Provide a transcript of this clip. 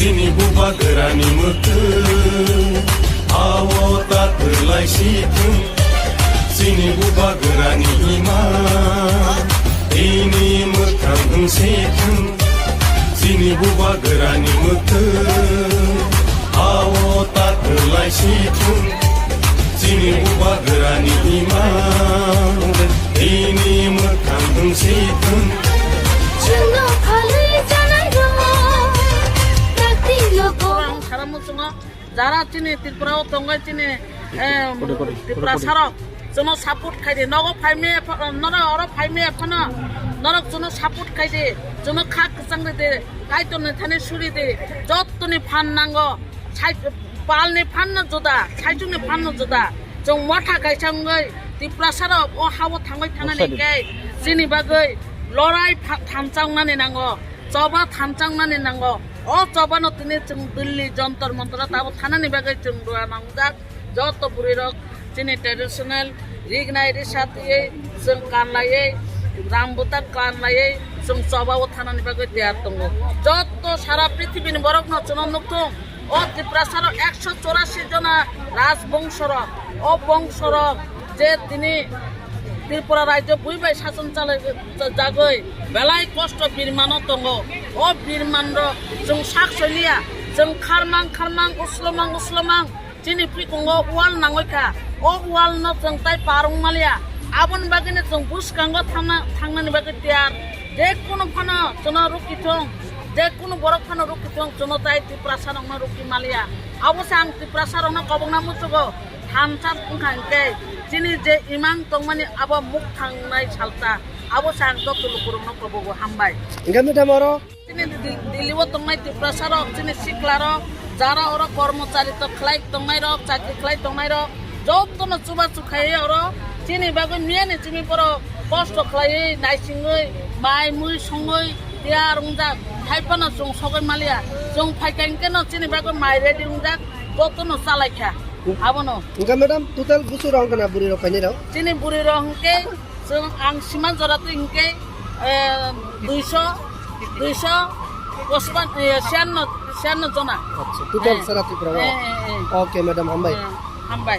Sini buba gerani mutu awo tak berlai situng Sini buba gerani ima ini mutang situng Sini buba gerani mutu awo tak berlai situng Sini buba gerani ima ini mutang situng যারা চিনি ত্রিপুরাও তঙ্গাই চিনি ত্রিপুরা সারক যেন support খাইদে নগ ফাইমে নরক or ফাইমে এখন নরক যেন support খাইদে যেন খাক চাংদে দে কাইতনে থানে সুরি দে যতনি ফান নাঙ্গ পালনি ফান জোদা সাইজুনি ফান জোদা जों मथा गायसाङै ত্রিপুরা সারক ও হাবো थांबाय थानानै गाय चिनि बागै लराय थामचांनानै नांगौ जबा थामचांनानै नांगौ ओ जबानो तिनि जों दिल्ली जन्तर मन्तर ताबो थानानै बागै जों दुआ नांजाक जत बुरि रक चिनि ट्रेडिशनल रिगनाय रिसातियै जों गानलायै रामबुता गानलायै जों जबाव थानानै बागै देयार दङ जत सारा पृथ्वीनि बरकनो जों नुथुं ओ ত্রিপুরা সারক 184 जना राजबंशरक ओ बंशरक जे तिनि ত্রিপুরা রাজ্য বুইবাই শাসন চালাই জাগৈ বেলাই কষ্ট বিরমানো দङ ओ बिरमान जों साकसलिया जों खारमां उसलमां चिनि पिकंगो वाल नांगैखा ओ वाल न जों ताइ पारं मालिया आबन बागैनो जों बुसकांगो थांनानै बागै तियार जेकुनु फानो जों रुकिथं जेकुनु बरक फानो रुकिथं जों ताइ ত্রিপুরা सारंनो रुकि मालिया अबसे आं ত্রিপুরা सारंनो कबंना मुसुगो थामसा ओंखांके चिनि जे इमां तंमानि आबा मुख थांनाय सालता अबसे आं दतलुकुरनो कबगो हामबाय इंगामि थामरो चिनि दिल्लीव तंनाय ত্রিপুরা सारक चिनि सिक्लारो जारा ओरो कर्मचारी तो खलाय तंनाय रक चाकरि खलाय तंनाय रक जतनो चुबा चुखायै ओरो चिनि बागै मियानि चिनि पर कष्ट खलायै नायसिङै माइ मुइ सङै तिया रंजा थाइपानो जों सगै मालिया जों फाइकांकेनो चिनि बागै माइ रेडि रंजा जतनो चालायखा आबनो इंगा मैडम टोटल गुसु रंग ना बुरि रखायनि राव चिनि बुरि रंके जों आं सिमान जरात इंके 200 56 जना अच्छा टोटल सारा त्रिपुरा ओके मैडम हामबाय